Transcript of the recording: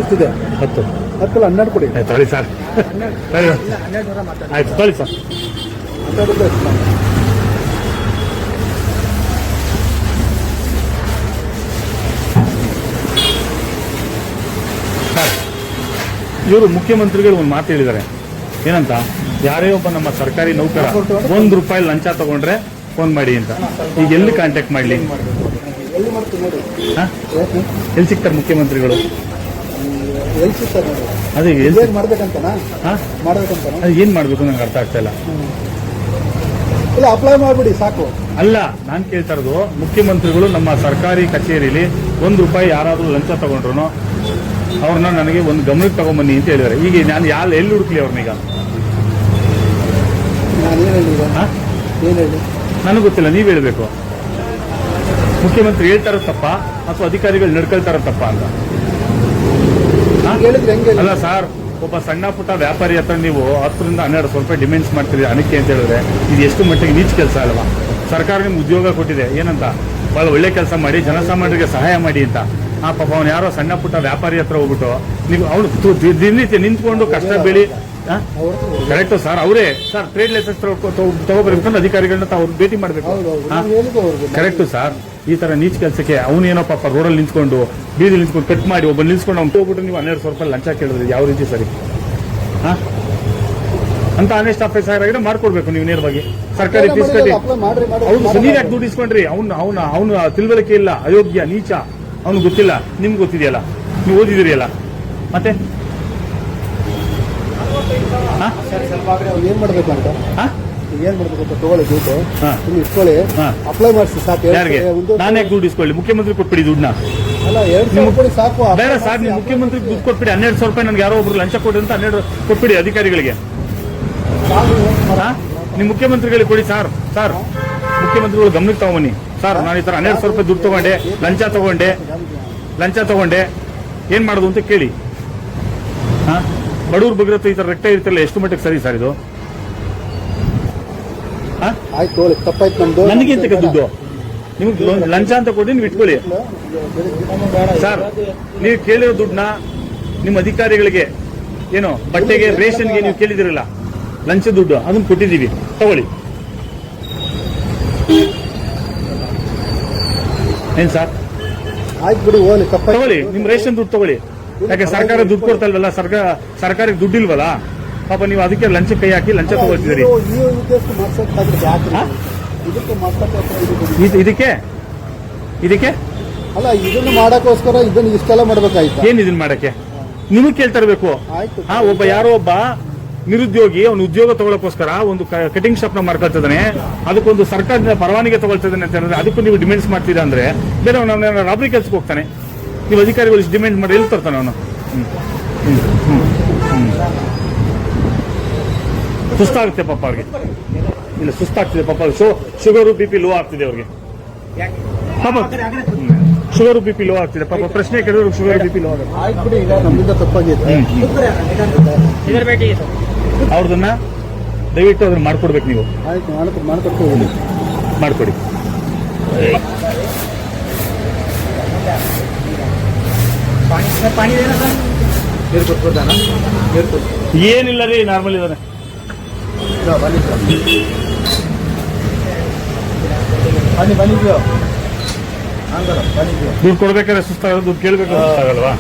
ಎಷ್ಟಿದೆ? 10. 10 12 ಕೊಡಿ. ತೊಳಿ ಸರ್, ಆಯ್ತು ತೊಳಿ ಸರ್. 12 ರೂಪಾಯಿ ಎಷ್ಟು? ಸರ್, ಇವರು ಮುಖ್ಯಮಂತ್ರಿಗಳು ಒಂದು ಮಾತು ಹೇಳಿದ್ದಾರೆ. ಏನಂತ? ಯಾರೇ ಒಬ್ಬ ನಮ್ಮ ಸರ್ಕಾರಿ ನೌಕರ ₹1 ಲಂಚ ತಗೊಂಡ್ರೆ ಫೋನ್ ಮಾಡಿ ಅಂತ. ಈಗ ಎಲ್ಲಿ ಕಾಂಟ್ಯಾಕ್ಟ್ ಮಾಡಲಿ? ಎಲ್ಲಿ ಸಿಗ್ತಾರೆ ಮುಖ್ಯಮಂತ್ರಿಗಳು? ಅದೇ ಮಾಡ್ಬೇಕಂತ ಅದು ಏನ್ ಮಾಡ್ಬೇಕು ನಂಗೆ ಅರ್ಥ ಆಗ್ತಾ ಇಲ್ಲ. ಇಲ್ಲ, ಅಪ್ಲೈ ಮಾಡ್ಬಿಡಿ ಸಾಕು. ಅಲ್ಲ, ನಾನ್ ಕೇಳ್ತಾ ಇರೋದು, ಮುಖ್ಯಮಂತ್ರಿಗಳು ನಮ್ಮ ಸರ್ಕಾರಿ ಕಚೇರಿಯಲ್ಲಿ ₹1 ಯಾರಾದ್ರೂ ಲಂಚ ತಗೊಂಡ್ರು ಅವ್ರನ್ನ ನನಗೆ ಒಂದು ಗಮನಕ್ಕೆ ತಗೊಂಬನ್ನಿ ಅಂತ ಹೇಳಿದ್ದಾರೆ. ಈಗ ನಾನು ಎಲ್ಲಿ ಹುಡುಕ್ಲಿ ಅವ್ರನ್ನೀಗ? ನನಗೆ ಗೊತ್ತಿಲ್ಲ, ನೀವ್ ಹೇಳ್ಬೇಕು. ಮುಖ್ಯಮಂತ್ರಿ ಹೇಳ್ತಾರ ತಪ್ಪ ಅಥವಾ ಅಧಿಕಾರಿಗಳು ನಡ್ಕೊಳ್ತಾರ ತಪ್ಪ ಅಂತ? ಅಲ್ಲ ಸರ್, ಒಬ್ಬ ಸಣ್ಣ ಪುಟ್ಟ ವ್ಯಾಪಾರಿ ಹತ್ರ ನೀವು 10 ರಿಂದ 12 ರೂಪಾಯಿ ಡಿಮ್ಯಾಂಡ್ಸ್ ಮಾಡ್ತೀರಿ ಹಣಕ್ಕೆ ಅಂತ ಹೇಳಿದ್ರೆ ಇದು ಎಷ್ಟು ಮಟ್ಟಿಗೆ ನೀಚ ಕೆಲಸ ಅಲ್ವಾ? ಸರ್ಕಾರ ನಿಮ್ಗೆ ಉದ್ಯೋಗ ಕೊಟ್ಟಿದೆ, ಏನಂತ? ಬಹಳ ಒಳ್ಳೆ ಕೆಲಸ ಮಾಡಿ ಜನಸಾಮಾನ್ಯರಿಗೆ ಸಹಾಯ ಮಾಡಿ ಅಂತ. ಆ ಪಾಪ ಅವ್ನು ಯಾರೋ ಸಣ್ಣ ಪುಟ್ಟ ವ್ಯಾಪಾರಿ ಹತ್ರ ಹೋಗ್ಬಿಟ್ಟು ನೀವು ಅವನು ದಿನನಿತ್ಯ ನಿಂತ್ಕೊಂಡು ಕಷ್ಟ ಬೆಳಿ. ಕರೆಕ್ಟು ಸರ್, ಅವರೇ ಸರ್ ಟ್ರೇಡ್ ಲೈಸೆನ್ಸ್ ತಗೋಬರ್ಬೇಕಂದ್ರೆ ಅಧಿಕಾರಿಗಳನ್ನ ತಾವು ಭೇಟಿ ಮಾಡಬೇಕು. ಕರೆಕ್ಟು ಸರ್, ಈ ತರ ನೀಚ್ ಕೆಲಸಕ್ಕೆ ಅವನೇನೋ ಪಾಪ ರೋಡಲ್ಲಿ ನಿಂತ್ಕೊಂಡು ಬೀದಿ ನಿಂತ್ಕೊಂಡು ಕಟ್ ಮಾಡಿ ಒಬ್ಬ ನಿಲ್ಸ್ಕೊಂಡು ಅವ್ನು ಹೋಗ್ಬಿಟ್ಟು ನೀವು ₹1200 ಲಂಚ ಕೇಳಿದ್ರೆ ಯಾವ ರೀತಿ ಸರಿ? ಅಂತ ಆನೆಸ್ಟ್ ಆಫೀಸರ್ ಆಗಿದ್ರೆ ಮಾಡ್ಕೊಡ್ಬೇಕು ನೀವು ನೇರವಾಗಿ. ಸರ್ಕಾರಿ ಫೀಸ್ ಕಟ್ಟಿ ಅವ್ನು ನೀವ್ ಯಾಕೆ ದುಡ್ಡು ಇಸ್ಕೊಂಡ್ರಿ? ಅವನು ತಿಳುವಳಿಕೆ ಇಲ್ಲ, ಅಯೋಗ್ಯ, ನೀಚ, ಅವ್ನು ಗೊತ್ತಿಲ್ಲ. ನಿಮ್ಗೆ ಗೊತ್ತಿದೆಯಲ್ಲ, ನೀವು ಓದಿದಿರಿಯಲ್ಲ, ಮತ್ತೆ ಏನ್ ಮಾಡ್ಬೇಕು ಅಂತ ತಗೊಳ್ಳಿ ದುಡ್ಡು ಇಸ್ಕೊಳ್ಳಿ, ಅಪ್ಲೈ ಮಾಡಿಸಿ ಸಾಕು. ಯಾರಿಗೆ? ನಾನು ಯಾಕೆ ದುಡ್ಡು ಇಸ್ಕೊಳ್ಳಿ? ಮುಖ್ಯಮಂತ್ರಿ ಕೊಟ್ಬಿಡಿ ದುಡ್ಡನ್ನ. ಅಲ್ಲ, 200 ಸಾಕು. ಬೇಡ ಸರ್, ನೀವು ಮುಖ್ಯಮಂತ್ರಿ ದುಡ್ಡು ಕೊಟ್ಬಿಡಿ. ₹1200 ನನ್ಗೆ ಯಾರೋ ಒಬ್ರು ಲಂಚ ಕೊಡಿ ಅಂತ 12 ಕೊಟ್ಬಿಡಿ ಅಧಿಕಾರಿಗಳಿಗೆ. ನಿಮ್ ಮುಖ್ಯಮಂತ್ರಿಗಳಿಗೆ ಕೊಡಿ ಸರ್. ಸರ್, ಮುಖ್ಯಮಂತ್ರಿಗಳು ಗಮನಕ್ಕೆ ತಗೊಂಬನ್ನಿ ಸರ್. ನಾನು ಈ ತರ ₹1200 ದುಡ್ಡು ತಗೊಂಡೆ, ಲಂಚ ತಗೊಂಡೆ, ಏನ್ ಮಾಡೋದು ಅಂತ ಕೇಳಿ. ಬಡವ್ರ ಬಗ್ಗೆ ಈ ತರ ರೆಕ್ಟ ಇರ್ತಿಲ್ಲ, ಎಷ್ಟು ಮಟ್ಟಿಗೆ ಸರಿ ಸರ್ ಇದು? ತಪ್ಪಾಯ್ತು ನಮ್ದು. ನನಗಿಂತ ದುಡ್ಡು ನಿಮ್ಗೆ ಲಂಚ ಅಂತ ಕೊಡಿ, ನೀವು ಇಟ್ಕೊಳ್ಳಿ ಸರ್. ನೀವು ಕೇಳಿರೋ ದುಡ್ಡನ್ನ ನಿಮ್ಮ ಅಧಿಕಾರಿಗಳಿಗೆ ಏನೋ ಬಟ್ಟೆಗೆ, ರೇಷನ್ಗೆ ನೀವು ಕೇಳಿದಿರಲ್ಲ, ಲಂಚ ದುಡ್ಡು ಅದನ್ನ ಕೊಟ್ಟಿದ್ದೀವಿ, ತಗೊಳ್ಳಿ. ಏನ್ ಸರ್? ಆಯ್ತು ಬಿಡಿ, ಹೋಗ್ಲಿ, ತಗೊಳ್ಳಿ, ನಿಮ್ ರೇಷನ್ ದುಡ್ಡು ತಗೊಳ್ಳಿ. ಯಾಕೆ ಸರ್ಕಾರ ದುಡ್ಡು ಕೊಡ್ತಲ್ವಲ್ಲ, ಸರ್ಕಾರಕ್ಕೆ ದುಡ್ಡಿಲ್ವಲ್ಲ ಪಾಪ, ನೀವು ಅದಕ್ಕೆ ಲಂಚ ಕೈ ಹಾಕಿ ಲಂಚ ತಗೊಳ್ತಿದ್ದೀರಿ. ಇದಕ್ಕೆ ಅಲ್ಲ, ಇದನ್ನು ಮಾಡಕ್ಕೋಸ್ಕರ ಇದನ್ನ ಇಷ್ಟೆಲ್ಲ ಮಾಡ್ಬೇಕಾಯ್ತು. ಏನ್ ಇದನ್ನ ಮಾಡಕ್ಕೆ ನಿಮಗ್ ಕೇಳ್ತಾ ಇರ್ಬೇಕು. ಒಬ್ಬ ಯಾರೋ ಒಬ್ಬ ನಿರುದ್ಯೋಗಿ ಅವನು ಉದ್ಯೋಗ ತಗೊಳ್ಳೋಕೋಸ್ಕರ ಒಂದು ಕಟಿಂಗ್ ಶಾಪ್ ನ ಮಾಡ್ಕೊಳ್ತಿದ್ದಾನೆ, ಅದಕ್ಕೊಂದು ಸರ್ಕಾರದಿಂದ ಪರವಾನಗಿ ತಗೊಳ್ತಿದ್ದಾನೆ ಅಂತ ಹೇಳಿದ್ರೆ ಅದಕ್ಕೂ ನೀವು ಡಿಮ್ಯಾಂಡ್ಸ್ ಮಾಡ್ತೀರಾ ಅಂದ್ರೆ ಬೇರೆ ಅವನ ರಾಬರಿ ಕೆಲ್ಸಕ್ಕೆ ಹೋಗ್ತಾನೆ. ನೀವು ಅಧಿಕಾರಿಗಳು ಇಷ್ಟು ಡಿಮ್ಯಾಂಡ್ ಮಾಡಿ ಎಲ್ಲಿ ತರ್ತಾನೆ ಅವನು? ಸುಸ್ತಾಗುತ್ತೆ ಪಾಪ ಅವ್ರಿಗೆ. ಇಲ್ಲ, ಸುಸ್ತಾಗ್ತಿದೆ ಪಾಪ. ಶುಗರು BP ಲೋ ಆಗ್ತಿದೆ ಅವ್ರಿಗೆ ಪಾಪ. ಶುಗರ್ BP ಲೋ ಆಗ್ತಿದೆ ಪಾಪ. ಪ್ರಶ್ನೆ ಕೇಳಿದ್ರು ಶುಗರ್ BP ಲೋ ಆಗುತ್ತೆ. ಅವ್ರದನ್ನ ದಯವಿಟ್ಟು ಅದನ್ನ ಮಾಡ್ಕೊಡ್ಬೇಕು ನೀವು. ಮಾಡ್ಕೊಡಿ. ಏನಿಲ್ಲ ರೀ, ನಾರ್ಮಲ್ ಇದಾನೆ. ದುಡ್ಡು ಕೊಡ್ಬೇಕಾದ್ರೆ ಸುಸ್ತಾಗಲ್ಲ, ದುಡ್ಡು ಕೇಳ್ಬೇಕು ಆಗಲ್ವಾ?